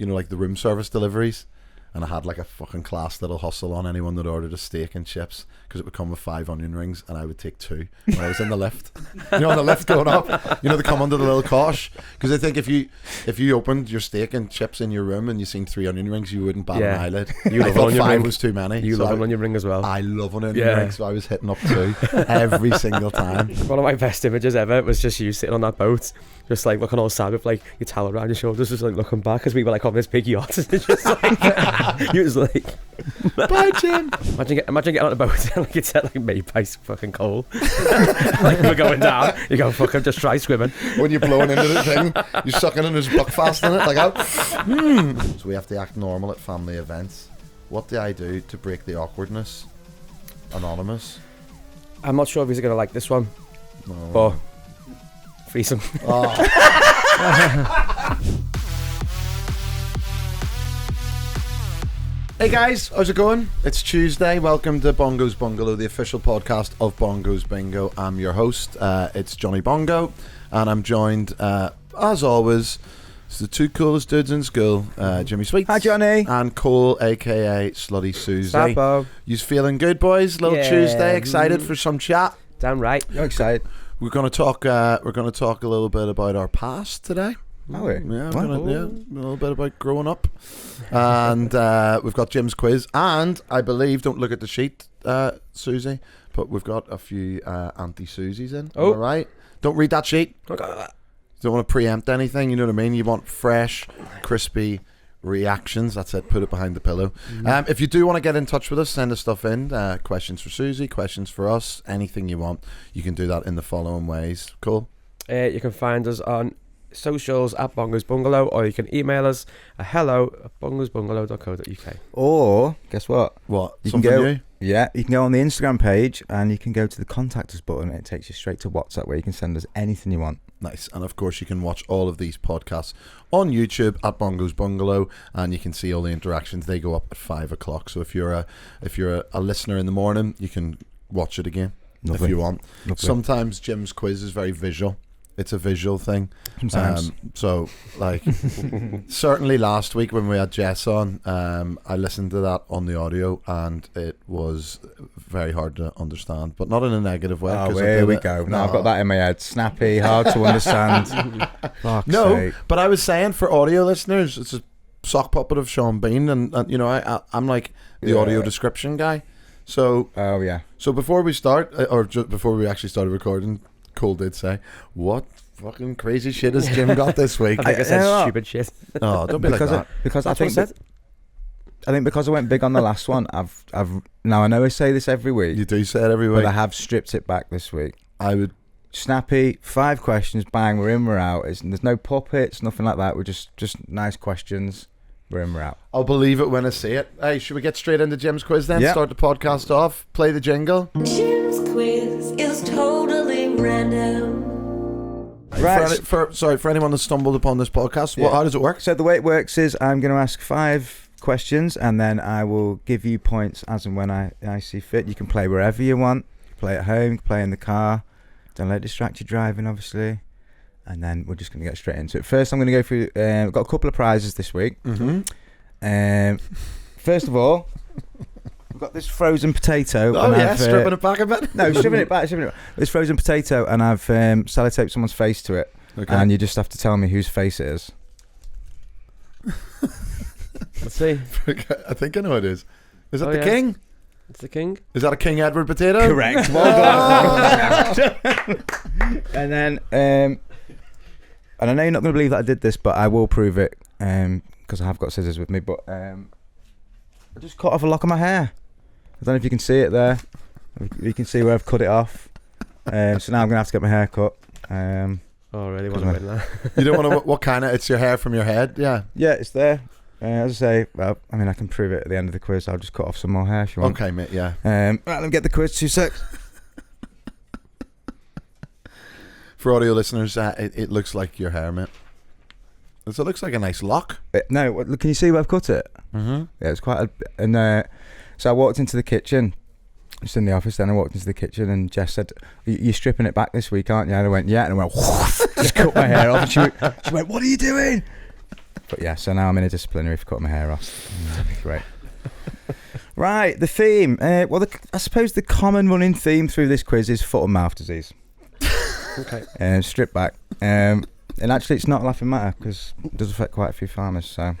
you know, like the room service deliveries, and I had like a fucking class little hustle on anyone that ordered a steak and chips, because it would come with 5 onion rings, and I would take 2 when I was in the lift. You know, on the lift going up, you know, they come under the little cosh. Because I think if you opened your steak and chips in your room and you seen 3 onion rings, you wouldn't bat an eyelid. I thought 5 was too many. You love an onion ring as well. I love an onion ring, so I was hitting up 2 every single time. One of my best images ever was just you sitting on that boat, just like looking all sad with like your towel around your shoulders, just like looking back, because we were like on this big yacht. It's just like you was like, bye Jim. Imagine getting on the boat and like it's like made by fucking coal. Like we're going down, you go fucking just try swimming. When you're blowing into the thing, you're sucking in, there's buckfast in it, like out. So we have to act normal at family events. What do I do to break the awkwardness? Anonymous. I'm not sure if he's gonna like this one, No. but threesome. Oh. Hey guys, how's it going? It's Tuesday. Welcome to Bongo's Bungalow, the official podcast of Bongo's Bingo. I'm your host. It's Jonny Bongo, and I'm joined, as always, it's the 2 coolest dudes in school, Jimmy Sweets. Hi, Johnny. And Cole, aka Slutty Susie. Sapo. You's feeling good, boys? Little Tuesday, excited for some chat? Damn right. You're excited. We're gonna talk. We're gonna talk a little bit about our past today. Are we? Yeah, What? a little bit about growing up, and we've got Jim's quiz, and I believe, don't look at the sheet, Susie, but we've got a few Auntie Susies in. Oh. All right, don't read that sheet. Don't want to preempt anything. You know what I mean? You want fresh, crispy reactions. That's it. Put it behind the pillow. If you do want to get in touch with us, send us stuff in. Questions for Susie, questions for us, anything you want. You can do that in the following ways. Cool. You can find us on socials at Bongo's Bungalow, or you can email us at hello@bongosbungalow.co.uk. Or, guess what? What? You can Something go, new? Yeah, you can go on the Instagram page and you can go to the contact us button, and it takes you straight to WhatsApp, where you can send us anything you want. Nice. And of course you can watch all of these podcasts on YouTube at Bongo's Bungalow, and you can see all the interactions. They go up at 5 o'clock. So if you're a listener in the morning, you can watch it again. Lovely. If you want. Lovely. Sometimes Jim's quiz is very visual. It's a visual thing. Sometimes. So like certainly last week when we had Jess on, I listened to that on the audio, and it was very hard to understand, but not in a negative way. Oh, here we go. No, I've got that in my head. Snappy, hard to understand. Fuck's sake. But I was saying, for audio listeners, it's a sock puppet of Sean Bean, and you know, I'm like the audio description guy. So Oh, yeah. so before we start, or just before we actually started recording, Cole did say, "What fucking crazy shit has Jim got this week?" I think I said you know what? stupid shit. Oh, don't be like that. Because That's what I said. I think because I went big on the last one, I've now I know I say this every week, You do say it every week. but I have stripped it back this week. I would. Snappy, 5 questions, bang, we're in, we're out. There's no puppets, nothing like that. We're just nice questions. We're in, we're out. I'll believe it when I see it. Hey, should we get straight into Jim's quiz then? Yeah. Start the podcast off. Play the jingle. Jim's quiz is totally random. Right. For anyone that stumbled upon this podcast, how does it work? So the way it works is I'm going to ask 5 questions, and then I will give you points as and when I see fit. You can play wherever you want. You can play at home, you can play in the car. Don't let it distract you driving, obviously. And then we're just going to get straight into it. First, I'm going to go through... I've got a couple of prizes this week. Mm-hmm. First of all, I've got this frozen potato. Oh, and yeah, I've, stripping it back a bit. No, stripping it back. This frozen potato, and I've sellotaped someone's face to it. Okay. And you just have to tell me whose face it is. Let's see. I think I know what it is. Is it Oh, the yeah. king? It's the king. Is that a King Edward potato? Correct. Well done. And then, and I know you're not going to believe that I did this, but I will prove it because I have got scissors with me. But I just cut off a lock of my hair. I don't know if you can see it there. You can see where I've cut it off. So now I'm going to have to get my hair cut. Oh, really want to win that. You don't want to. What kind of? It's your hair from your head. Yeah. Yeah, it's there. As I say, well, I mean, I can prove it at the end of the quiz. I'll just cut off some more hair if you want. Okay, mate. Yeah. Right, let me get the quiz. 2 secs. For audio listeners, it looks like your hair, mate. It looks like a nice lock. No, look, can you see where I've cut it? Mm-hmm. Yeah, it's quite a... And so I walked into the kitchen. Just in the office, then I walked into the kitchen and Jess said, "You're stripping it back this week, aren't you?" And I went, "Yeah." And I went, just cut my hair off. And she went, "What are you doing?" But yeah, so now I'm in a disciplinary for cutting my hair off. Great. Right, the theme. I suppose the common running theme through this quiz is foot and mouth disease. Okay. Strip back. And actually, it's not a laughing matter because it does affect quite a few farmers. So,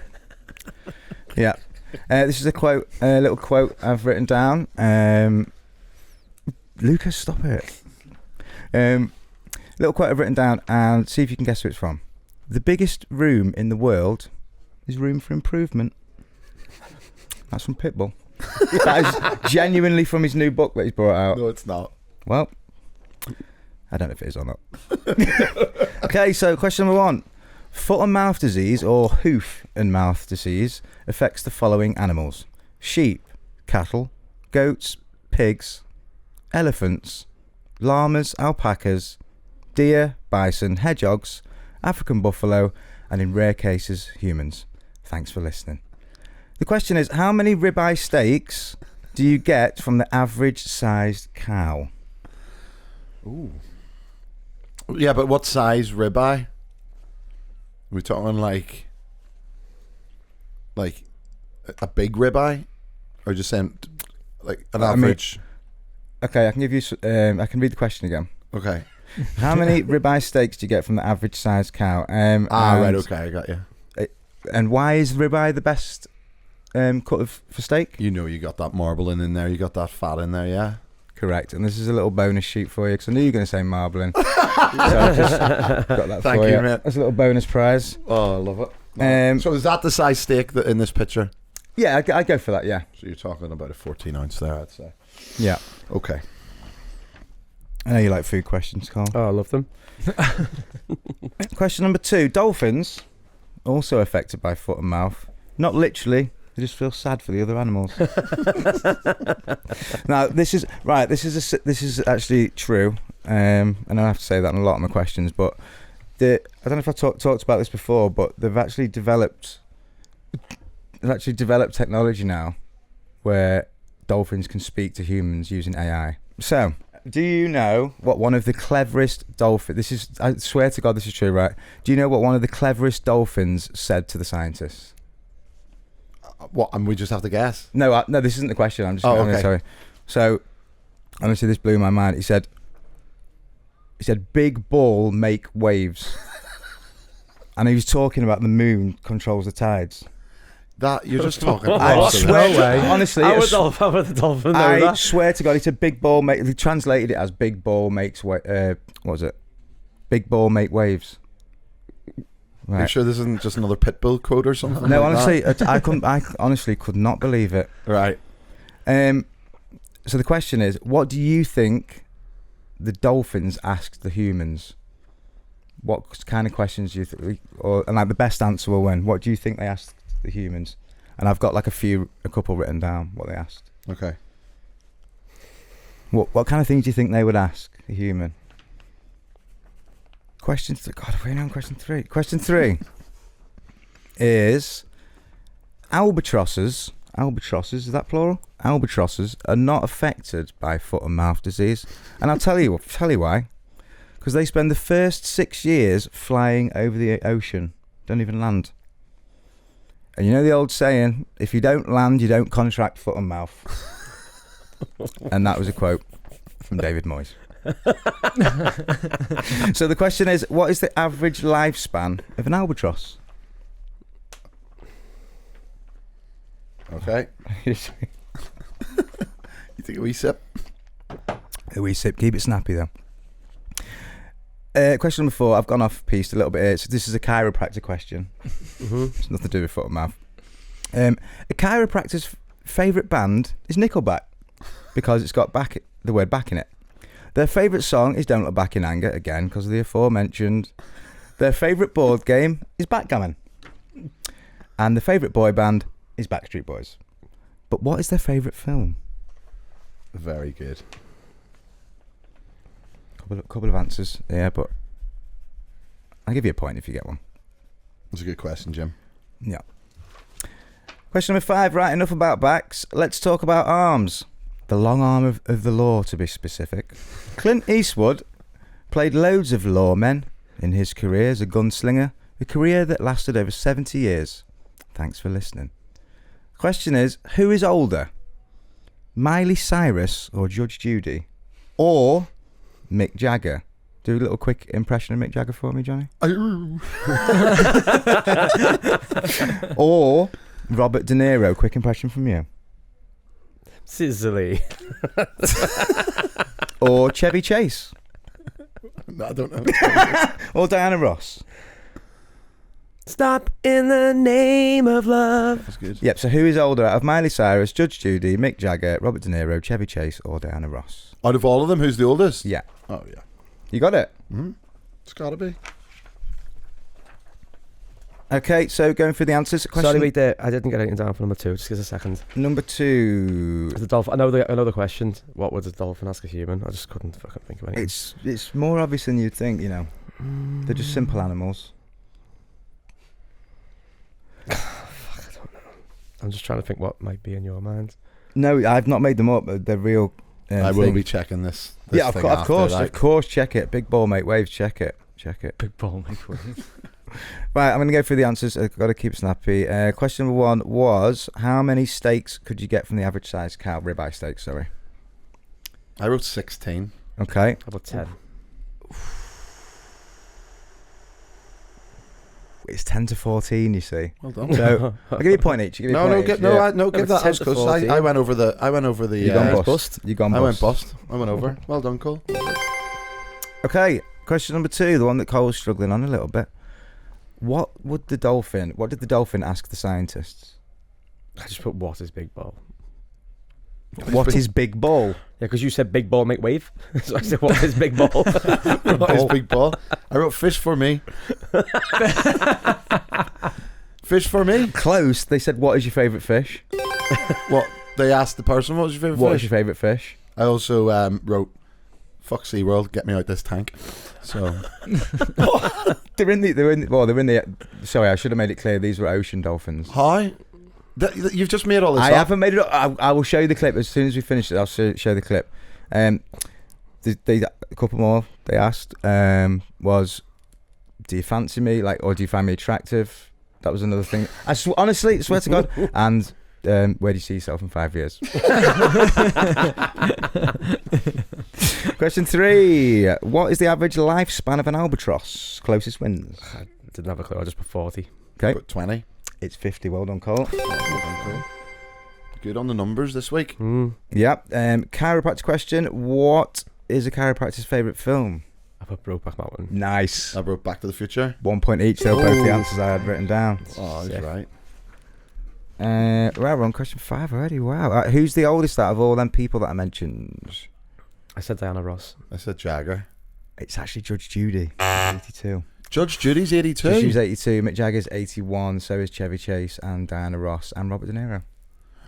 yeah. This is a little quote I've written down. Lucas, stop it. Little quote I've written down, and see if you can guess who it's from. The biggest room in the world is room for improvement. That's from Pitbull. That is genuinely from his new book that he's brought out. No, it's not. Well, I don't know if it is or not. Okay, so question number 1. Foot and mouth disease, or hoof and mouth disease, affects the following animals: sheep, cattle, goats, pigs, elephants, llamas, alpacas, deer, bison, hedgehogs, African buffalo, and in rare cases, humans. Thanks for listening. The question is, how many ribeye steaks do you get from the average sized cow? Ooh. Yeah, but what size ribeye? Are we talking like a big ribeye, or just saying like an average? Okay, I can give you. I can read the question again. Okay. How many ribeye steaks do you get from the average sized cow? Right. Okay, I got you. And why is ribeye the best cut for steak? You know, you got that marbling in there. You got that fat in there. Yeah. Correct. And this is a little bonus sheet for you because I knew you were going to say marbling. So I just got that Thank for you, you. mate. That's a little bonus prize. Oh, I love it. So is that the size steak that in this picture? Yeah, I'd go for that. Yeah. So you're talking about a 14 ounce there, I'd say. Yeah. Okay. I know you like food questions, Carl. Oh, I love them. Question number 2. Dolphins, also affected by foot and mouth. Not literally. They just feel sad for the other animals. Now, this is actually true. And I have to say that in a lot of my questions. But I don't know if I talked about this before, but they've actually developed technology now where dolphins can speak to humans using AI. So, do you know what one of the cleverest dolphins... I swear to God this is true, right? Do you know what one of the cleverest dolphins said to the scientists? What? And we just have to guess? No, this isn't the question. I'm okay. Sorry. So, honestly, this blew my mind. He said, big ball make waves. And he was talking about the moon controls the tides. That you're just talking. I swear, honestly, How would the dolphin know I that? swear to God, he said big ball make. He translated it as big ball makes what was it? Big ball make waves. Are you Right. sure this isn't just another Pitbull quote or something? No, like honestly, that? I honestly could not believe it. Right. So the question is, what do you think the dolphins asked the humans? What kind of questions do you think, and like the best answer will win? What do you think they asked the humans? And I've got like a couple written down what they asked. Okay. What kind of things do you think they would ask a human? Question 3. God, we're on question 3. Question 3 is albatrosses. Albatrosses, is that plural? Albatrosses are not affected by foot and mouth disease, and I'll tell you why. Because they spend the first 6 years flying over the ocean, don't even land. And you know the old saying, if you don't land, you don't contract foot and mouth. And that was a quote from David Moyes. So the question is, what is the average lifespan of an albatross? Okay. You take a wee sip? A wee sip. Keep it snappy though. Question number 4. I've gone off piste a little bit here. So this is a chiropractor question. It's nothing to do with foot and mouth. A chiropractor's favourite band is Nickelback because it's got the word back in it. Their favourite song is Don't Look Back in Anger, again because of the aforementioned. Their favourite board game is backgammon. And the favourite boy band is Backstreet Boys. But what is their favourite film? Very good. Couple of answers, yeah, but I'll give you a point if you get one. That's a good question, Jim. Yeah. Question number 5, right, enough about backs. Let's talk about arms. The long arm of the law, to be specific. Clint Eastwood played loads of lawmen in his career as a gunslinger A career that lasted over 70 years. Thanks for listening. Question is, who is older? Miley Cyrus or Judge Judy? Or Mick Jagger? Do a little quick impression of Mick Jagger for me, Johnny. Or Robert De Niro. Quick impression from you. Sizzly. Or Chevy Chase. No, I don't know. Or Diana Ross. Stop in the name of love. That's good. Yep, so who is older out of Miley Cyrus, Judge Judy, Mick Jagger, Robert De Niro, Chevy Chase, or Diana Ross? Out of all of them, who's the oldest? Yeah. Oh, yeah. You got it? Mm-hmm. It's got to be. Okay, so going through the answers. Question Sorry, wait there. I didn't get anything down for number 2. Just give us a second. number 2. The dolphin. I know the question. What would the dolphin ask a human? I just couldn't fucking think of anything. It's more obvious than you'd think, you know. They're just simple animals. Fuck, I don't know. I'm just trying to think what might be in your mind. No, I've not made them up. They're real. I will thing. be checking this Yeah, of thing course, after, of course. Check it. Big ball, mate. Waves. Check it. Big ball, make waves. Right, I'm going to go through the answers. I've got to keep it snappy. Question number 1 was, how many steaks could you get from the average size cow? Ribeye steak, sorry. I wrote 16. Okay. How about 10? It's 10 to 14, you see. Well done. So I'll give you a point each. Give No, give it's that 10 us to because 14. I went over the. You gone bust. You gone I bust. went bust. I went over. Well done, Cole. Okay, question number 2, the one that Cole's struggling on a little bit. What did the dolphin ask the scientists? I just put what is big ball. What is big ball? Yeah, because you said big ball make wave. So I said what is big ball? What is big ball? I wrote fish for me. Fish for me. Close. They said, what is your favourite fish? What they asked the person? What was your favorite What fish? is your favourite fish? I also wrote, "Fuck SeaWorld, get me out this tank." So They're in the. Sorry, I should have made it clear. These were ocean dolphins. how? You've just made all this I up. haven't made it up. I will show you the clip as soon as we finish it. I'll show the clip. A couple more they asked was, do you fancy me, or do you find me attractive? That was another thing. Honestly, swear to God. And where do you see yourself in 5 years? Question 3. What is the average lifespan of an albatross? Closest wins. I didn't have a clue. I just put 40. Okay. Put 20. It's 50. Well done, Cole. Well done, Cole. Good on the numbers this week. Yep. Chiropractor question. What is a chiropractor's favourite film? I put Brokeback Mountain. Nice. I wrote Back to the Future. 1 point each. They're both the answers I had written down. Oh, he's Sick. right. Right, we're on question 5 already. Wow. Who's the oldest out of all them people that I mentioned? I said Diana Ross. I said Jagger. It's actually Judge Judy. 82. Judge Judy's 82. Judge Judy's 82. Mick Jagger's 81. So is Chevy Chase and Diana Ross and Robert De Niro.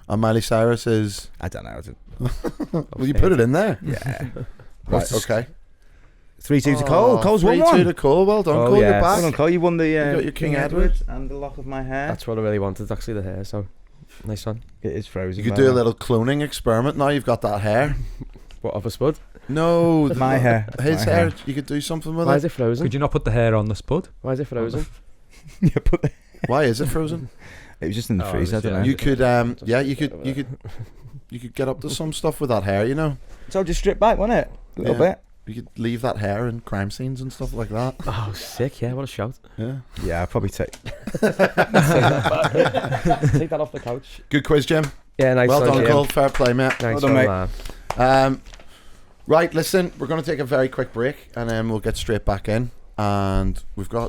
And Miley Cyrus is. I don't know. Well, you put it in there. Yeah. Right. Okay. 3-2 to Cole. Cole's 1-1. 3-2 to Cole. Well done, Oh, Cole. yes. You're back. Well done, Cole. You won the got your King Edward. and the lock of my hair. That's what I really wanted, actually, the hair. So, nice one. It is frozen. You could by do a the way. little cloning experiment. Now you've got that hair. What, of a spud? No, My hair. His My hair. hair. You could do something with Why it. is it frozen? Could you not put the hair on the spud? Why is it frozen? Yeah, but Why is it frozen? it was just in the Oh, freezer. I it was, don't yeah. know. You could, yeah, you could get up to some stuff with that hair. You know, So just strip back, wasn't it? A little Yeah. bit. you could leave that hair in crime scenes and stuff like that. Oh, sick. Yeah, what a shout. Yeah. Yeah, I'll probably take. Take that off the couch. Good quiz, Jim. Yeah, nice Well one, done, Jim. Cole. Fair play, mate. Nice Well done, one, mate. man. Right, listen, we're going to take a very quick break and then we'll get straight back in. And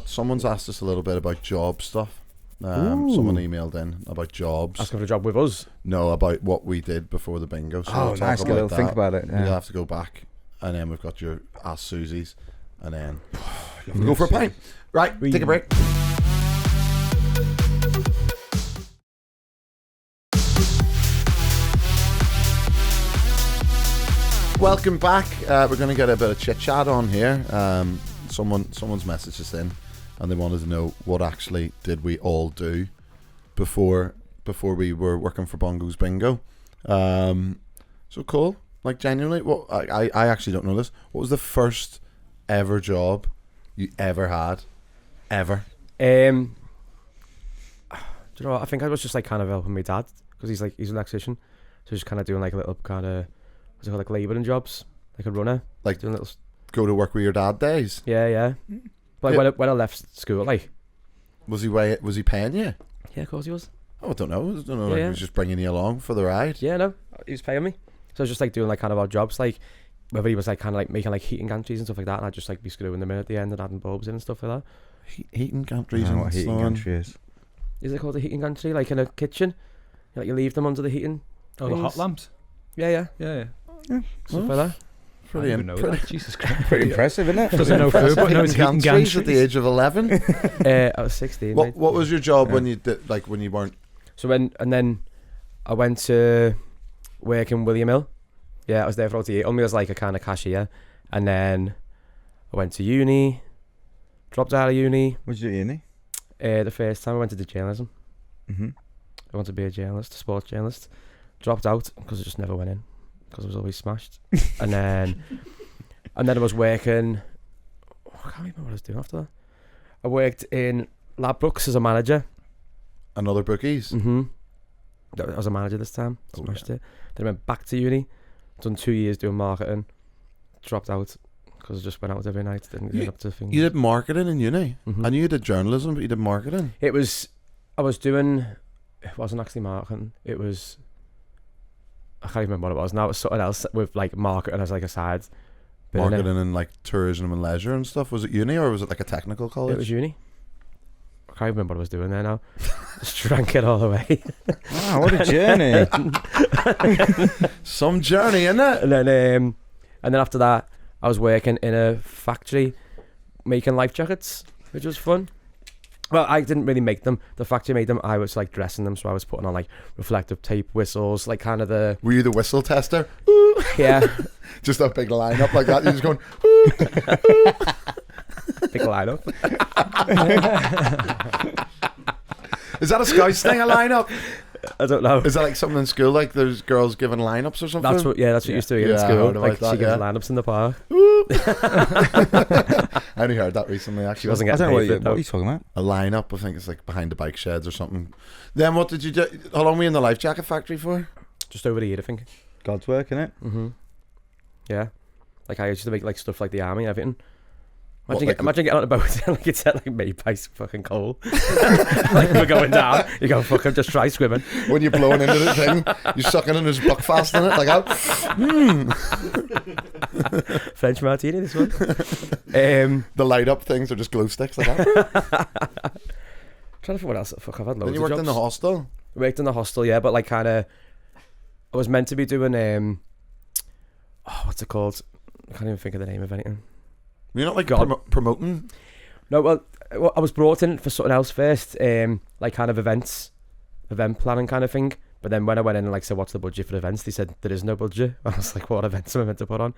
someone's asked us a little bit about job stuff. Someone emailed in about jobs. Asking for a job with us. No, about what we did before the bingo. So Oh, we'll talk nice. Get a little that. think about it. We'll Yeah. have to go back. And then we've got your Auntie Susie's. And then we'll go for a pint. Right, take a break. Welcome back. We're going to get a bit of chit chat on here. Someone's messaged us in, and they wanted to know what actually did we all do before we were working for Bongo's Bingo. So cool. Like genuinely, what I actually don't know this. What was the first ever job you ever had? Ever? Do you know what? I think I was just like kind of helping my dad because he's an electrician, so just kind of doing like a little kind of what's it called, like labouring jobs, like a runner, Like doing little. go to work with your dad days. Yeah. But like, when I left school, like, Was he paying you? yeah, of course he was. Oh, I don't know. Like Yeah. he was just bringing you along for the ride. Yeah, no, he was paying me. So I was just like doing like kind of odd jobs, like whether he was like kind of like making like heating gantries and stuff like that, and I'd just like be screwing them in at the end and adding bulbs in and stuff like that. Heating I gantries don't know and what heating so on. gantry is. Is it called a heating gantry? Like in a kitchen, like you leave them under the heating. Oh, the hot things? lamps. Yeah, Yeah. stuff like that. I Pretty, didn't even know that. Jesus Christ. Pretty impressive, isn't it? Doesn't know food, but knows heating Gantries at the gantries. age of 11. I was 16. mate. What was your job Yeah. when you did, like when you weren't? So then I went to work in William Hill. Yeah, I was there for 48. Only as like a kind of cashier, and then I went to uni. Dropped out of uni. What did you do at uni? The first time I went to do journalism. Mm-hmm. I wanted to be a journalist, a sports journalist. Dropped out because I just never went in because I was always smashed. and then I was working. I can't remember what I was doing after that. I worked in Ladbrokes as a manager. Another bookies. I was a manager this time. Oh, Smashed it. Then I went back to uni. Done 2 years doing marketing. Dropped out because I just went out every night. Didn't get up to things. You did marketing in uni. Mhm. I knew you did journalism, but you did marketing. It was. I was doing. It wasn't actually marketing. It was. I can't even remember what it was. Now it was something else with like marketing as like a side. bit in it. Marketing and like tourism and leisure and stuff. Was it uni or was it like a technical college? It was uni. I can't remember what I was doing there now. Just drank it all the way. Wow, what a journey. Some journey, innit? and then after that, I was working in a factory making life jackets, which was fun. Well, I didn't really make them. The factory made them. I was like dressing them, so I was putting on like reflective tape, whistles, like kind of the Were you the whistle tester? yeah Just a big line up like that. You're just going. big lineup. Is that a Scouse thing? A lineup? I don't know. Is that like something in school? Like there's girls giving lineups or something? That's what you used to get Yeah, in I school. heard about Like that, she gives yeah. lineups in the park. I only heard that recently. Actually, She wasn't I getting don't know paid for it, what are though. you talking about? a lineup. I think it's like behind the bike sheds or something. Then what did you do? How long were you in the life jacket factory for? Just over a year, I think. God's work, innit? Yeah. Like I used to make like stuff like the army and everything. What, Imagine, like imagine getting on a boat and like it's like made by fucking coal. Like we're going down. You go fucking just try swimming. When you're blowing into the thing, you're sucking in his buckfast in it. Like, French martini, this one. the light up things are just glue sticks like that. Trying to think what else. Fuck, I've had loads Then you of worked jobs. in the hostel. Worked in the hostel, yeah, but like kind of. I was meant to be doing what's it called? I can't even think of the name of anything. You're not like God. promoting. No, well, I was brought in for something else first, like kind of event planning kind of thing. But then when I went in and like said, what's the budget for events? They said there is no budget. I was like, what events am I meant to put on?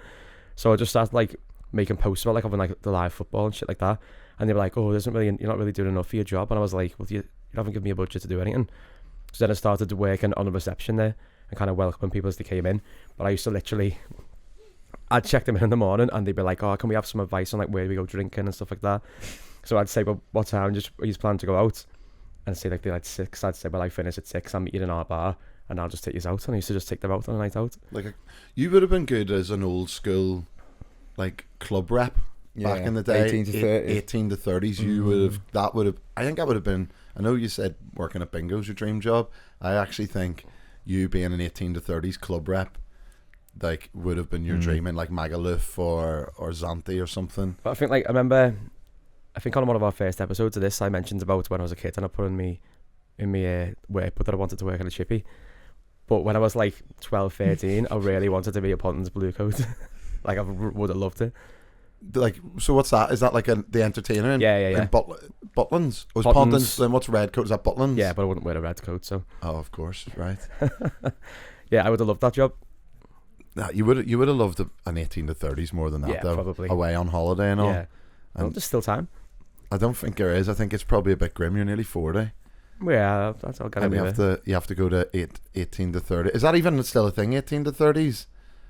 So I just started like making posts about like having like the live football and shit like that. And they were like, oh, you're not really doing enough for your job. And I was like, well, you haven't given me a budget to do anything. So then I started working on the reception there and kind of welcoming people as they came in. But I used to literally, I'd check them in the morning and they'd be like, oh, can we have some advice on like where we go drinking and stuff like that? So I'd say, well, what time are you planning to go out? And I'd say like they're like 6. I'd say, well, I finish at 6. I'll meet you in our bar and I'll just take you out. And I used to just take them out on a night out. You would have been good as an old school, like club rep back in the day. 18 to 30. 18 to 30s. You would have. I think that would have been. I know you said working at Bingo's your dream job. I actually think you being an 18 to 30s club rep, like, would have been your dream in like Magaluf or Zante or something. But I think like, I think on one of our first episodes of this, I mentioned about when I was a kid and I put in me work, but that I wanted to work in a chippy. But when I was like 12, 13, I really wanted to be a Pontins Blue Coat. Like I would have loved it. Like, so what's that? Is that like the entertainer? Yeah. In Butlins? Was Butlins. Pontins? Then what's red coat? Is that Butlins? Yeah, but I wouldn't wear a red coat, so. Oh, of course, right. Yeah, I would have loved that job. Nah, you would have loved an 18 to 30s more than that, Yeah, though. probably. Away on holiday and all. Yeah. Well, there's still time. I don't think there is. I think it's probably a bit grim. You're nearly 40. Yeah, that's all. And you have to go to 18 to 30. Is that even still a thing? 18 to 30s.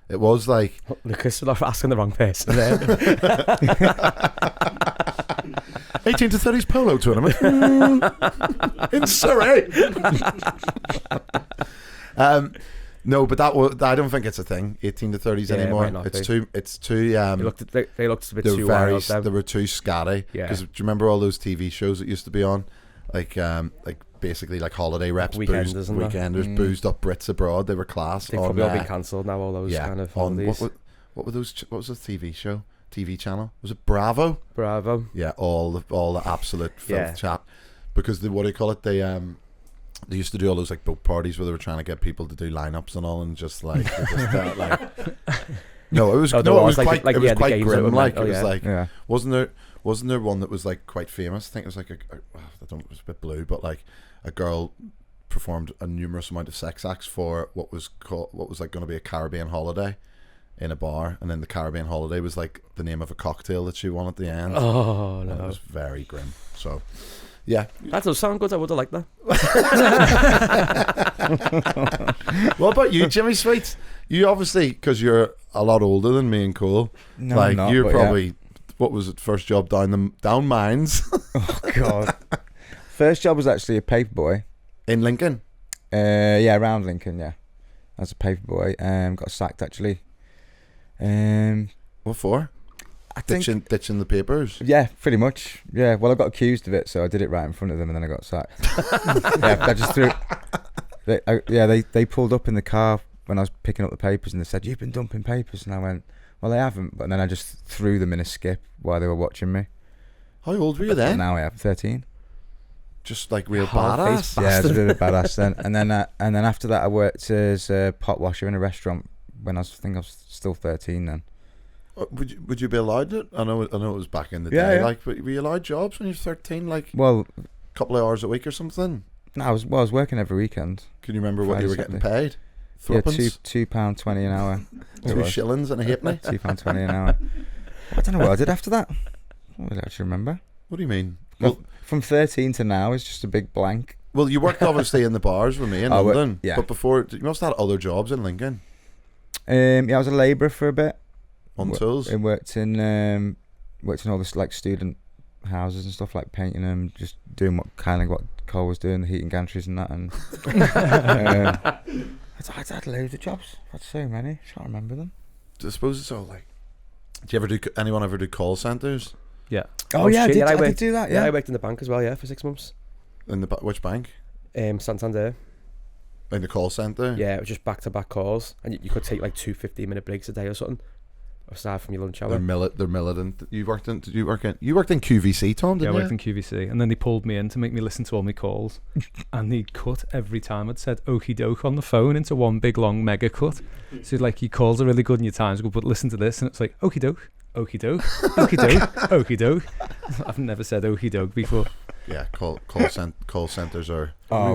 It was like Lucas, you're asking the wrong person there. 18 to 30s polo tournament in Surrey. No, but I don't think it's a thing. 18 to 30s anymore. It might not It's be. too. It's too. They looked a bit They're too very. wild. Them. They were too scatty. Yeah. Because do you remember all those TV shows that used to be on, like basically like holiday reps, Weekenders and that. weekenders, boozed up Brits abroad. They were class. They've probably all been cancelled now. All those kind of holidays. What were those? What was the TV show? TV channel? Was it Bravo? Bravo. Yeah, all the absolute filth chat. Because what do you call it? They used to do all those like boat parties where they were trying to get people to do lineups and all, and just like, no, it was quite grim. Like it was like, wasn't there one that was like quite famous? I think it was like it was a bit blue, but like a girl performed a numerous amount of sex acts for what was like going to be a Caribbean holiday in a bar, and then the Caribbean holiday was like the name of a cocktail that she won at the end. Oh no, and it was very grim. So. Yeah, that does sound good. I would have liked that. What about you, Jimmy Sweets? You obviously, because you're a lot older than me and Cole. No, like I'm not, you're but probably what was it? First job down mines Oh God. First job was actually a paperboy in Lincoln. Around Lincoln. Yeah, as a paperboy. Got sacked actually. What for? I think Ditching the papers. Yeah, pretty much. Yeah, well, I got accused of it, so I did it right in front of them, and then I got sacked. Yeah, I just threw. They pulled up in the car when I was picking up the papers, and they said, "You've been dumping papers," and I went, "Well, I haven't," but then I just threw them in a skip while they were watching me. How old were you then? Now I am 13. Just like real badass. Yeah, I was really badass then. And then after that, I worked as a pot washer in a restaurant when I was still 13 then. Would you be allowed it? I know it was back in the day. Like, but were you allowed jobs when you were 13? Like, well, a couple of hours a week or something. No, I was working every weekend. Can you remember what you were getting paid? Yeah, £2.20 an hour. 2 shillings and a halfpenny. £2.20 an hour. I don't know what I did after that. I don't actually remember. What do you mean? Well, from 13 to now is just a big blank. Well, you worked obviously in the bars with me in London. Yeah. But before, you must have had other jobs in Lincoln. I was a labourer for a bit. On tools? I worked in all this like student houses and stuff, like painting them, just doing what Cole was doing, the heating gantries and that. And I had loads of jobs. I had so many. I can't remember them. I suppose it's all like. Anyone ever do call centres? Yeah. Oh yeah, shit, I did do that. Yeah, I worked in the bank as well. Yeah, for 6 months. In which bank? Santander. In the call centre? Yeah, it was just back-to-back calls, and you could take like 2 15-minute breaks a day or something, aside from your lunch hour. They're militant. You worked in QVC, Tom, didn't you? Yeah, I worked in QVC, and then they pulled me in to make me listen to all my calls, and they'd cut every time I'd said okie doke on the phone into one big long mega cut. So like, your calls are really good and your time's good, but listen to this, and it's like okie doke, okie doke, okie doke, okie doke. I've never said okie doke before. Yeah, call centres are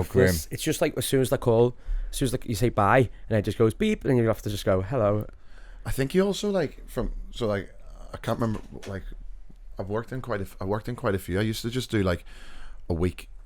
grim. It's just like as soon as you say bye, and it just goes beep, and you have to just go hello. I think you also I can't remember, like I worked in quite a few. I used to just do like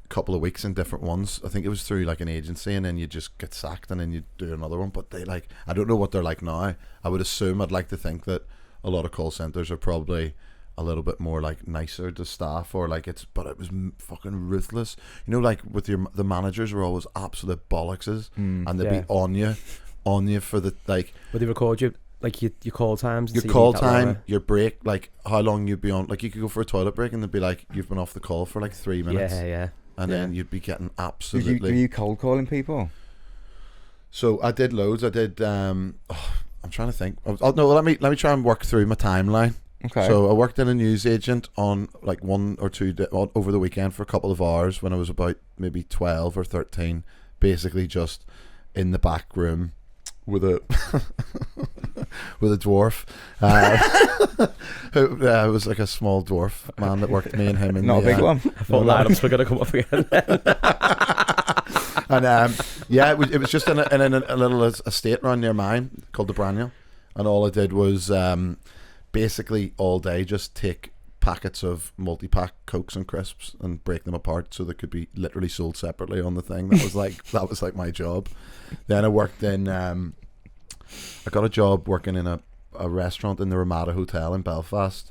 couple of weeks in different ones. I think it was through like an agency, and then you just get sacked, and then you do another one. But I don't know what they're like now. I would assume, I'd like to think that a lot of call centres are probably a little bit more like nicer to staff, or like but it was fucking ruthless. You know, like with the managers were always absolute bollockses, and they'd be on you for the like. Would they record you? Like your call times, your call time, your break, like how long you'd be on. Like you could go for a toilet break, and they'd be like, "You've been off the call for like 3 minutes." Yeah. And then you'd be getting absolutely. Were you cold calling people? So I did loads. I did. I'm trying to think. No, let me try and work through my timeline. Okay. So I worked in a newsagent on like 1 or 2 over the weekend for a couple of hours when I was about maybe 12 or 13. Basically, just in the back room with a with a dwarf who was like a small dwarf man that worked, me and him in not the, a big one. I thought lineups were going to come up again. And it was just in a little estate around near mine called the Bungalow, and all I did was basically all day just take packets of multi-pack Cokes and crisps and break them apart so they could be literally sold separately on the thing. That was like my job. Then I worked in I got a job working in a restaurant in the Ramada Hotel in Belfast.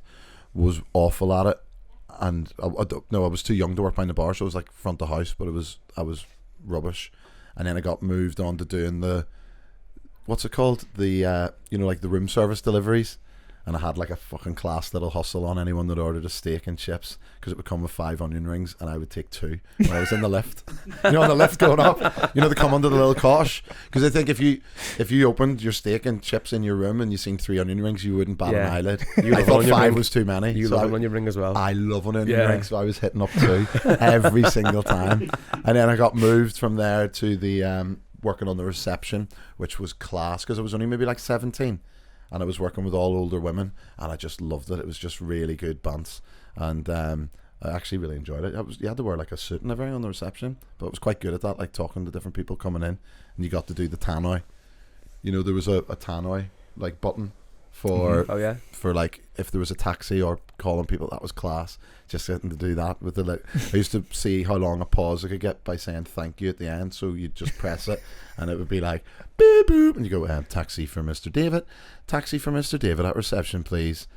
Was awful at it, I was too young to work behind the bar, so it was like front of house, but I was rubbish. And then I got moved on to doing the, what's it called, the like the room service deliveries. And I had like a fucking class little hustle on anyone that ordered a steak and chips, because it would come with 5 onion rings, and I would take 2 when I was in the lift. On the lift going up, they come under the little cosh. Because I think if you opened your steak and chips in your room and you seen 3 onion rings, you wouldn't bat an eyelid. I thought 5 was too many. You love an onion ring as well. I love an onion ring, so I was hitting up 2 every single time. And then I got moved from there to the working on the reception, which was class, because I was only maybe like 17. And I was working with all older women, and I just loved it. It was just really good bands, and I actually really enjoyed it. You had to wear like a suit and everything on the reception, but it was quite good at that, like talking to different people coming in, and you got to do the tannoy. There was a tannoy like button for for like if there was a taxi or calling people. That was class. Just getting to do that with the I used to see how long a pause I could get by saying thank you at the end, so you'd just press it and it would be like boop boop, and you go taxi for Mr. David, taxi for Mr. David at reception please,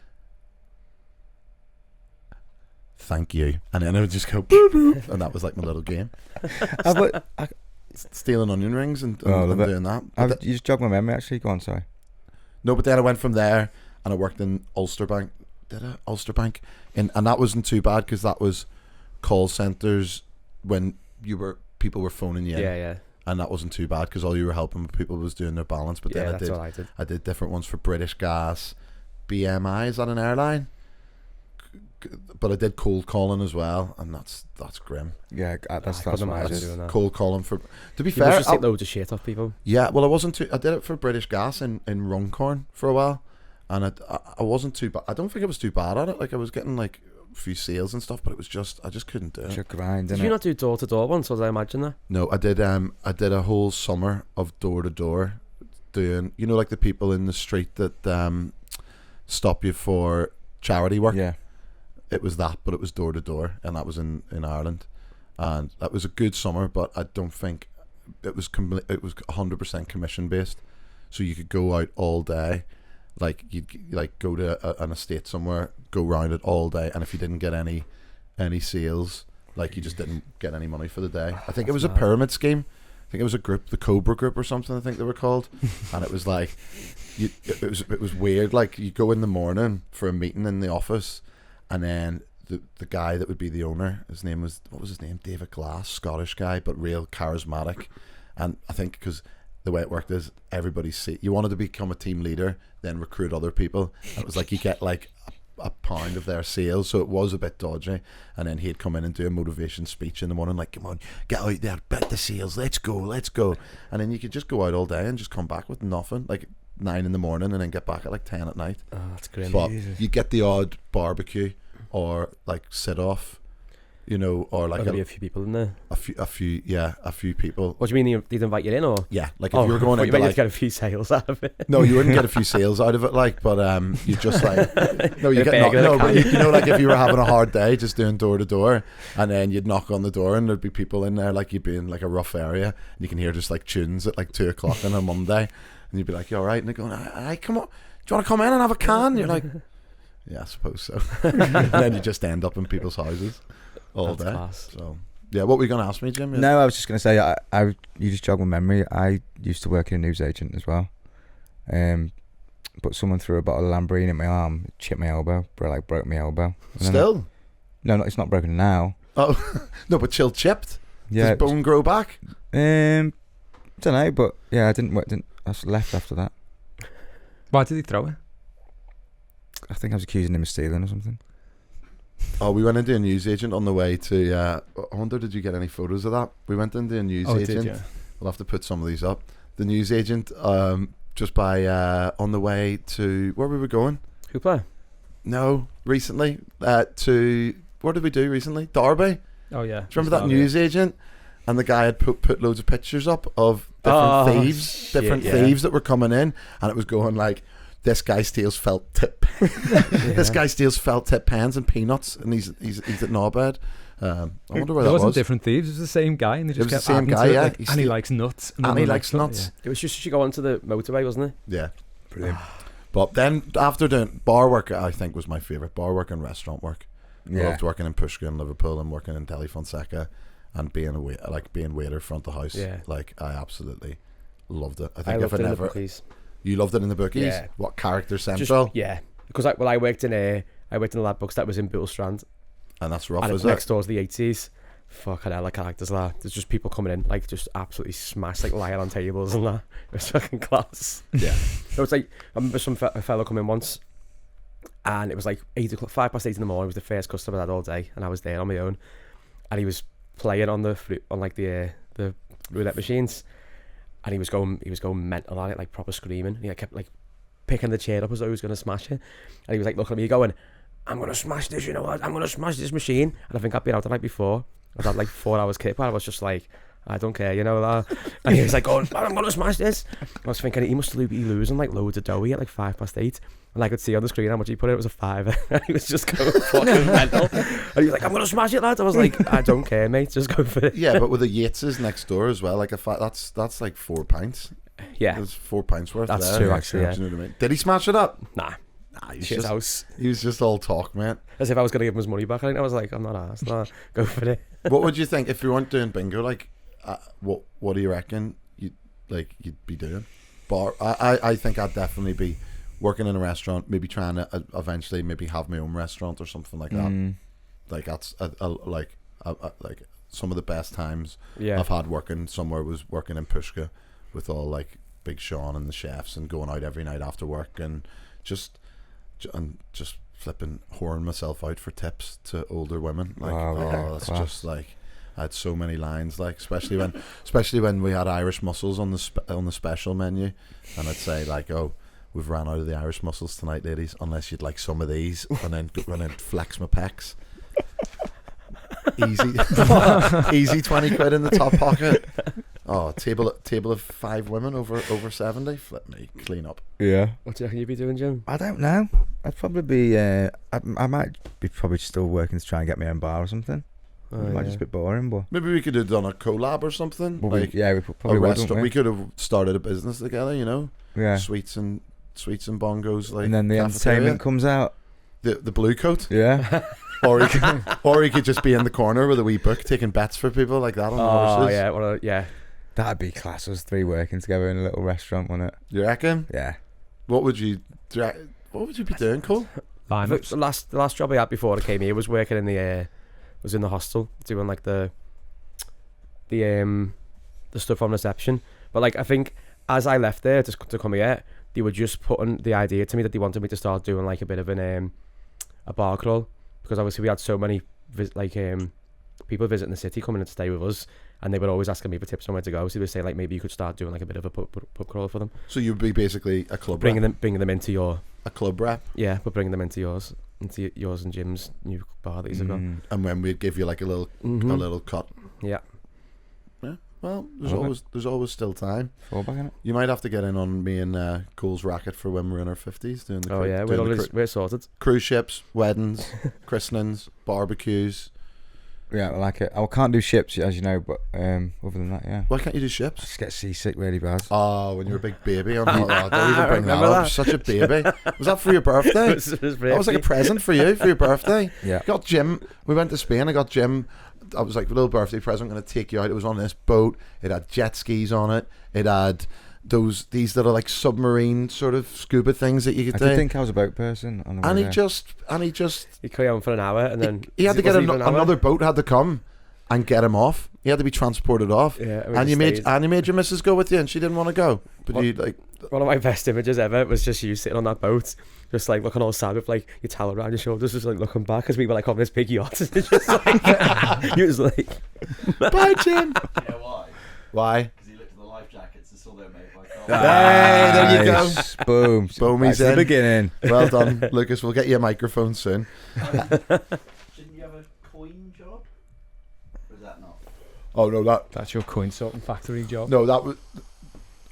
thank you, and then it would just go boop boop, and that was like my little game. Stealing onion rings and doing that. You just jogged my memory actually. Go on, sorry. No, but then I went from there and I worked in Ulster Bank. Did I? Ulster Bank, and that wasn't too bad, because that was call centres when people were phoning you in. Yeah. And that wasn't too bad, because all you were helping people was doing their balance. But then I did different ones for British Gas, BMI. Is that an airline? But I did cold calling as well, and that's grim. Yeah, that's doing that. Cold calling for. To be People fair, just take loads of shit off people. Yeah, well, I wasn't too. I did it for British Gas in Runcorn for a while, and I wasn't too bad. I don't think I was too bad at it. Like I was getting like a few sales and stuff, but it was just I just couldn't do it. Did you not do door to door once? Was I imagine that? No, I did. I did a whole summer of door to door, doing like the people in the street that stop you for charity work. Yeah. It was that, but it was door to door, and that was in Ireland, and that was a good summer. But I don't think it was 100% commission based, so you could go out all day, like you'd like go to an estate somewhere, go round it all day, and if you didn't get any sales, like you just didn't get any money for the day. I think it was a pyramid scheme. I think it was a group, the Cobra Group or something, I think they were called, and it was like it was weird. Like you go in the morning for a meeting in the office. And then the guy that would be the owner, his name was, what was his name? David Glass, Scottish guy, but real charismatic. And I think because the way it worked is you wanted to become a team leader, then recruit other people. And it was like you get like a pound of their sales, so it was a bit dodgy. And then he'd come in and do a motivation speech in the morning, like, come on, get out there, bet the sales, let's go. And then you could just go out all day and just come back with nothing, like 9 in the morning, and then get back at like 10 at night. Oh, that's great. But you get the odd barbecue or like sit off, or like a few people in there. A few people. What do you mean they'd invite you in, or? Yeah, like if you were going to get a few sales out of it. No, you wouldn't get a few sales out of it, like, but you just like no, you get but like if you were having a hard day, just doing door to door, and then you'd knock on the door and there'd be people in there, like you'd be in like a rough area, and you can hear just like tunes at like 2:00 on a Monday. And you'd be like, you all right? And they're going, "Aye, come on. Do you want to come in and have a can?" And you're like, yeah, I suppose so. And then you just end up in people's houses all day. Class. So, yeah, what were you going to ask me, Jim? No, I was just going to say, you just jogged my memory. I used to work in a newsagent as well. But someone threw a bottle of Lambrine at my arm, chipped my elbow, broke my elbow. Still? No, it's not broken now. Oh, no, but chill chipped? Yeah. Does bone grow back? Don't know, but yeah, I left after that. Why did he throw it? I think I was accusing him of stealing or something. Oh, we went into a newsagent on the way to I wonder, did you get any photos of that? We went into a newsagent. Yeah. We'll have to put some of these up. The newsagent just by on the way to where we were going. Hoopla? No, recently to what did we do recently? Derby. Oh yeah. Do you remember that newsagent? And the guy had put loads of pictures up of different thieves that were coming in, and it was going like, this guy steals felt tip this guy steals felt tip pens and peanuts, and he's at Norbed. I wonder where that was. It wasn't different thieves, it was the same guy, and they just kept the same adding guy, to yeah. it, like, and he likes nuts. And he likes nuts. It was just you go onto the motorway, wasn't it? Yeah. Brilliant. But then after doing bar work, I think was my favourite. Bar work and restaurant work. I loved working in Pushka in Liverpool and working in Telefonseca and being being waiter front of house. Yeah. Like I absolutely loved it. I I think loved if it it in the never bookies. you loved it in the bookies. Yeah. What character central? Yeah, because I worked in a lad books that was in Bootle And that's rough, and is next it? door's the 80s. Fucking hell, like characters like that. There's just people coming in, like just absolutely smashed, like lying on tables and that. It was fucking class. Yeah. It was like, I remember a fellow come in once, and it was like 8 o'clock, 5 past 8 in the morning. It was the first customer I had all day, and I was there on my own, and he was playing on the roulette machines, and he was going mental on it, like proper screaming. He kept like picking the chair up as though he was going to smash it, and he was like looking at me going, I'm going to smash this, you know what, I'm going to smash this machine. And I think I'd been out the night before. I had like 4 hours kip, and I was just like, I don't care, you know that. And he was like, oh, I'm going to smash this. I was thinking he must be losing like loads of dough at like 5 past 8. And I could see on the screen how much he put in. It was a £5. And he was just going fucking mental. And he was like, I'm going to smash it, lad. I was like, I don't care, mate. Just go for it. Yeah, but with the Yateses next door as well, like that's like 4 pints. Yeah. There's 4 pints worth. That's there. true, actually, yeah. Do you know what I mean? Did he smash it up? Nah. He was Shit just, house. he was just all talk, man. As if I was going to give him his money back. I think I was like, I'm not asked. Nah, go for it. What would you think if you weren't doing bingo? Like, what do you reckon you'd be doing? I think I'd definitely be working in a restaurant, maybe trying to eventually maybe have my own restaurant or something like that. Like that's like some of the best times I've had working somewhere was working in Pushka with all like Big Sean and the chefs and going out every night after work and just flipping whoring myself out for tips to older women. Like, that's class. Just like I had so many lines, like especially when we had Irish mussels on the special menu, and I'd say like, oh, we've ran out of the Irish mussels tonight, ladies, unless you'd like some of these, and then flex my pecs. Easy 20 quid in the top pocket. Oh, table of 5 women over 70. Flip me clean up. Yeah. What do you reckon you'd be doing, Jim? I don't know. I'd probably be. I might be probably still working to try and get my own bar or something. It might just be a bit boring, but maybe we could have done a collab or something. Well, like we probably a would, restaurant. We could have started a business together. You know. Yeah. Sweets and Bongos. Like, and then the cafeteria. entertainment comes out. The blue coat. Yeah. or he could just be in the corner with a wee book taking bets for people like that on horses. Yeah, yeah. That'd be class. Us 3 working together in a little restaurant, wouldn't it? You reckon? Yeah. What would you be doing, Cole? Lineups. The last job I had before I came here was working in the hostel doing like the stuff on reception. But like I think as I left there to come here, they were just putting the idea to me that they wanted me to start doing like a bit of a bar crawl, because obviously we had so many people visiting the city coming in to stay with us, and they were always asking me for tips on where to go. So they were saying like maybe you could start doing like a bit of a pub crawl for them. So you'd be basically a club bringing rep. them into your a club rep. Yeah, but bringing them into yours and Jim's new bar that he's got. And when we'd give you like a little cut. Yeah. Yeah. Well, there's always still time. Fallback, innit? You might have to get in on me and Cole's racket for when we're in our 50s doing the. We're sorted. Cruise ships, weddings, christenings, barbecues. Yeah, I like it. I can't do ships, as you know, but other than that, yeah. Why can't you do ships? I just get seasick really bad. Oh, when you were a big baby. Don't even bring that up. Such a baby. Was that for your birthday? That was like a present for you for your birthday. Yeah. Got Jim. We went to Spain. I got Jim. I was like, little birthday present. I'm going to take you out. It was on this boat. It had jet skis on it. It had these little like submarine sort of scuba things that you could do. I did think I was a boat person. And he carried on for an hour, and then he had to get another boat had to come and get him off. He had to be transported off. Yeah, and you made your missus go with you, and she didn't want to go. But one of my best images ever was just you sitting on that boat, just like looking all sad with like your towel around your shoulders, just like looking back as we were like on this big yacht. Just like he was like, "Bye, Jim." You know why? Why? Because he looked at the life jackets and saw they were made by Carl. Hey, there you go. Boom. Boom, he's in. The beginning. Well done, Lucas. We'll get you a microphone soon. Shouldn't you have a coin job? Or is that not? Oh no, that's your coin sorting factory job. No, that was.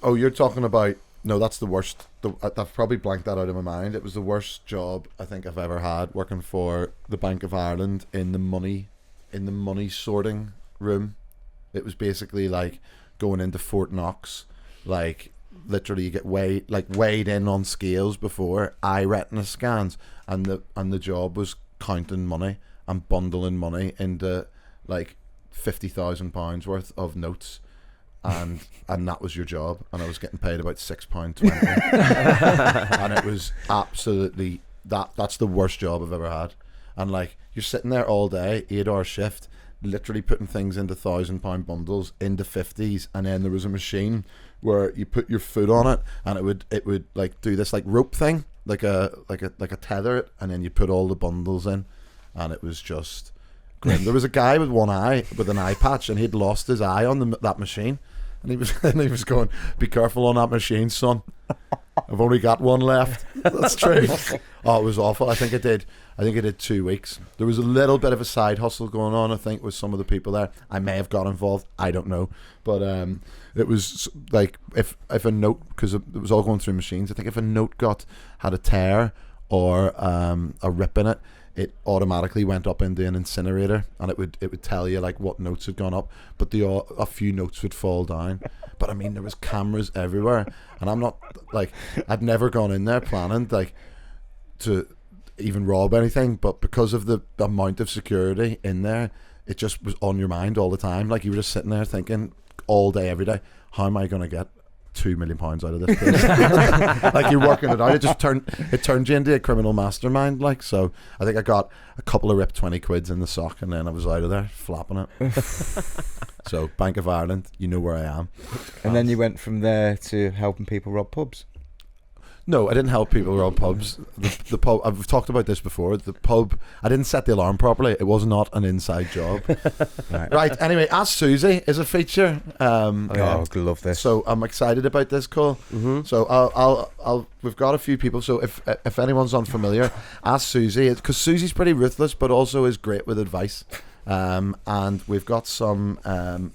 Oh, you're talking about. No, that's the worst. I've probably blanked that out of my mind. It was the worst job I think I've ever had, working for the Bank of Ireland in the money sorting room. It was basically like going into Fort Knox, like literally you get weighed in on scales before eye retina scans, and the job was counting money and bundling money into like £50,000 worth of notes, and that was your job, and I was getting paid about £6.20, and it was absolutely that's the worst job I've ever had. And like, you're sitting there all day, 8-hour shift, literally putting things into £1,000 bundles into 50s, and then there was a machine where you put your foot on it, and it would like do this like rope thing, like a tether it, and then you put all the bundles in, and it was just grim. There was a guy with one eye, with an eye patch, and he'd lost his eye on that machine, and he was going, "Be careful on that machine, son. I've only got one left." That's true. Oh, it was awful. I think it did 2 weeks. There was a little bit of a side hustle going on, I think, with some of the people there. I may have got involved, I don't know, but it was like if a note, because it was all going through machines, I think if a note had a tear or a rip in it, it automatically went up into an incinerator, and it would tell you like what notes had gone up, but a few notes would fall down. But I mean, there was cameras everywhere, and I'm not like, I'd never gone in there planning like to even rob anything, but because of the amount of security in there, it just was on your mind all the time. Like, you were just sitting there thinking all day, every day, how am I going to get £2 million out of this place? Like, you're working it out. It turned you into a criminal mastermind. Like, so I think I got a couple of ripped 20 quids in the sock, and then I was out of there flapping it. So Bank of Ireland, you know where I am. And then you went from there to helping people rob pubs. No, I didn't help people rob pubs. The pub, I've talked about this before. The pub, I didn't set the alarm properly. It was not an inside job. Right. Anyway, Ask Susie is a feature. Oh, I love this. So I'm excited about this, Cole. Mm-hmm. So I'll. We've got a few people. So if anyone's unfamiliar, Ask Susie, because Susie's pretty ruthless, but also is great with advice. And we've got some,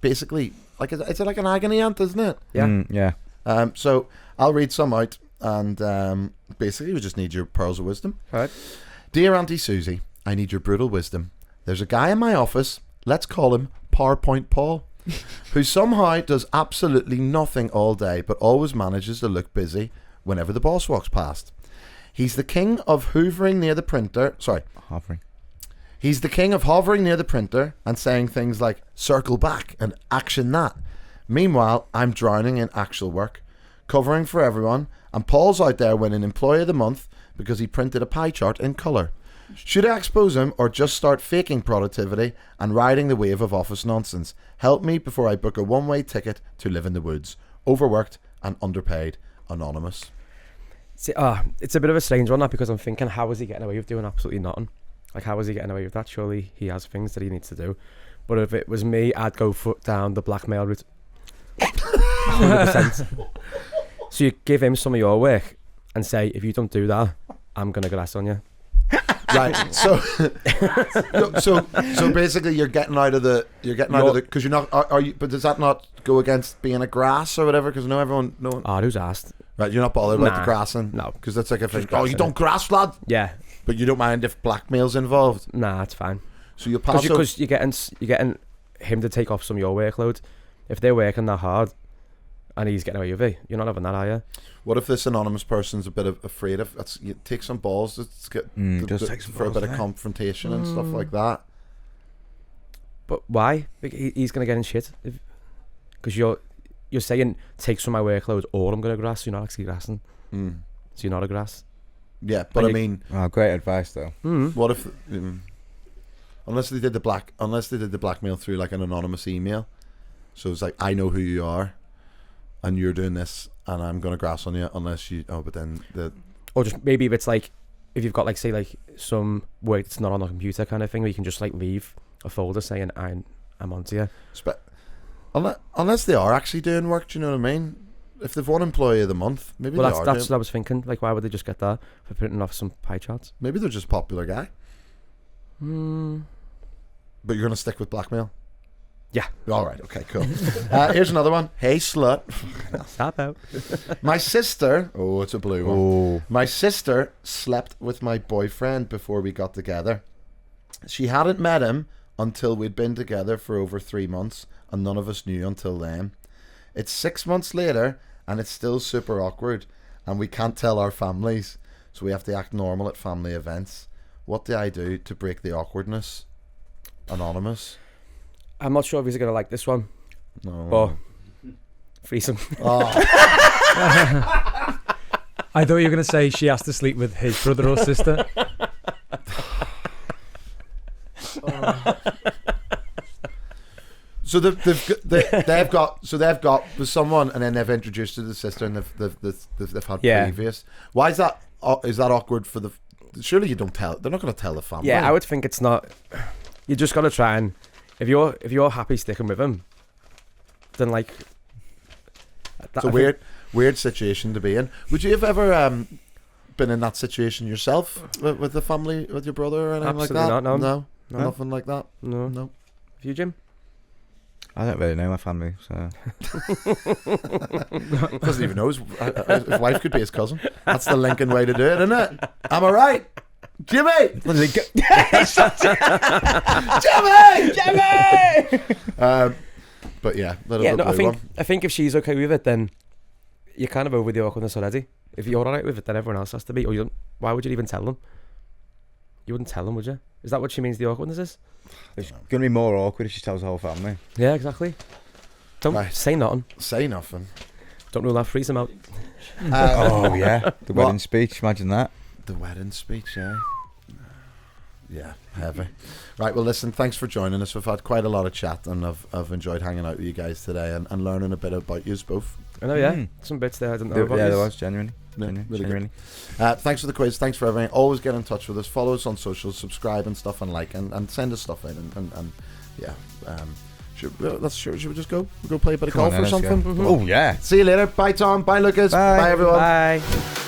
basically, like, it's like an agony aunt, isn't it? Yeah. Yeah. So I'll read some out, and basically we just need your pearls of wisdom. Right. Dear Auntie Susie, I need your brutal wisdom. There's a guy in my office, let's call him PowerPoint Paul, who somehow does absolutely nothing all day, but always manages to look busy whenever the boss walks past. He's the king of hovering near the printer. He's the king of hovering near the printer and saying things like circle back and action that. Meanwhile, I'm drowning in actual work, covering for everyone, and Paul's out there winning Employee of the Month because he printed a pie chart in colour. Should I expose him or just start faking productivity and riding the wave of office nonsense? Help me before I book a one-way ticket to live in the woods. Overworked and underpaid. Anonymous. See, it's a bit of a strange one, that, because I'm thinking, how is he getting away with doing absolutely nothing? Like, how is he getting away with that? Surely he has things that he needs to do. But if it was me, I'd go down the blackmail route. 100%. So you give him some of your work and say, if you don't do that, I'm gonna grass on you. Right. So basically, you're getting out of the because you're not. Are you? But does that not go against being a grass or whatever? Because no one. Who's asked? Right. You're not bothered about the grassing. No. Because that's like a thing. Just Oh, you don't grass, lad. Yeah. But you don't mind if blackmail's involved. Nah, it's fine. So you'll pass. Because you're getting him to take off some of your workload. If they're working that hard and he's getting away with it, you're not having that, are you? What if this anonymous person's a bit afraid of? You take some balls to get take some for balls, a bit of confrontation and stuff like that. But why? He's gonna get in shit because you're saying take some of my workload or I'm gonna grass. You're not actually grassing, so you're not a grass. Yeah, but I mean, great advice though. What if unless they did the blackmail through like an anonymous email, so it's like, I know who you are, and you're doing this, and I'm gonna grass on you unless you. Oh, but then or just maybe if it's like, if you've got like, say, like some work that's not on the computer kind of thing, where you can just like leave a folder saying I'm onto you. Unless they are actually doing work, do you know what I mean? If they've won Employee of the Month, maybe well, they are. That's what I was thinking. Like, why would they just get that for printing off some pie charts? Maybe they're just a popular guy. But you're gonna stick with blackmail? Yeah. All right. Okay. Cool. Here's another one. Hey, slut. Stop out. My sister. Oh, it's a blue one. Oh. My sister slept with my boyfriend before we got together. She hadn't met him until we'd been together for over 3 months, and none of us knew until then. It's 6 months later, and it's still super awkward, and we can't tell our families, so we have to act normal at family events. What do I do to break the awkwardness? Anonymous. I'm not sure if he's gonna like this one, No. but threesome. Oh. I thought you were going to say she has to sleep with his brother or sister. So they've got with someone, and then they've introduced her to the sister, and they've had previous. Why is that? Is that awkward for the? Surely you don't tell. They're not going to tell the family. Yeah, I would think it's not. You just gotta try and if you're happy sticking with him, then like. It's a weird situation to be in. Would you have ever been in that situation yourself with the family, with your brother or anything Absolutely like that? not, no. Nothing like that. No. No. Have you, Jim? I don't really know my family, so Doesn't even know his wife could be his cousin. That's the Lincoln way to do it, isn't it? Am I right, Jimmy? Jimmy! But yeah, I think if she's okay with it, then you're kind of over the awkwardness already. If you're alright with it, then everyone else has to be. Or why would you even tell them? You wouldn't tell them, would you? Is that what she means the awkwardness is? it's going to be more awkward if she tells the whole family. Yeah, exactly. Don't Right. say nothing. Say nothing. Don't rule that threesome out. Oh yeah, the wedding speech. Imagine that. The wedding speech, yeah. Yeah, heavy. Right, well, listen, thanks for joining us. We've had quite a lot of chat, and I've enjoyed hanging out with you guys today and learning a bit about you both. I know, yeah. Some bits there I didn't know about. Yeah, yous. there was genuinely. Yeah, really good. Genuinely. Thanks for the quiz. Thanks for everything. Always get in touch with us. Follow us on socials, subscribe and stuff, and like, and send us stuff in. And yeah. Should we just go? We'll go play a bit of golf or Let's go. something? Oh yeah. See you later. Bye, Tom. Bye, Lucas. Bye everyone. Bye.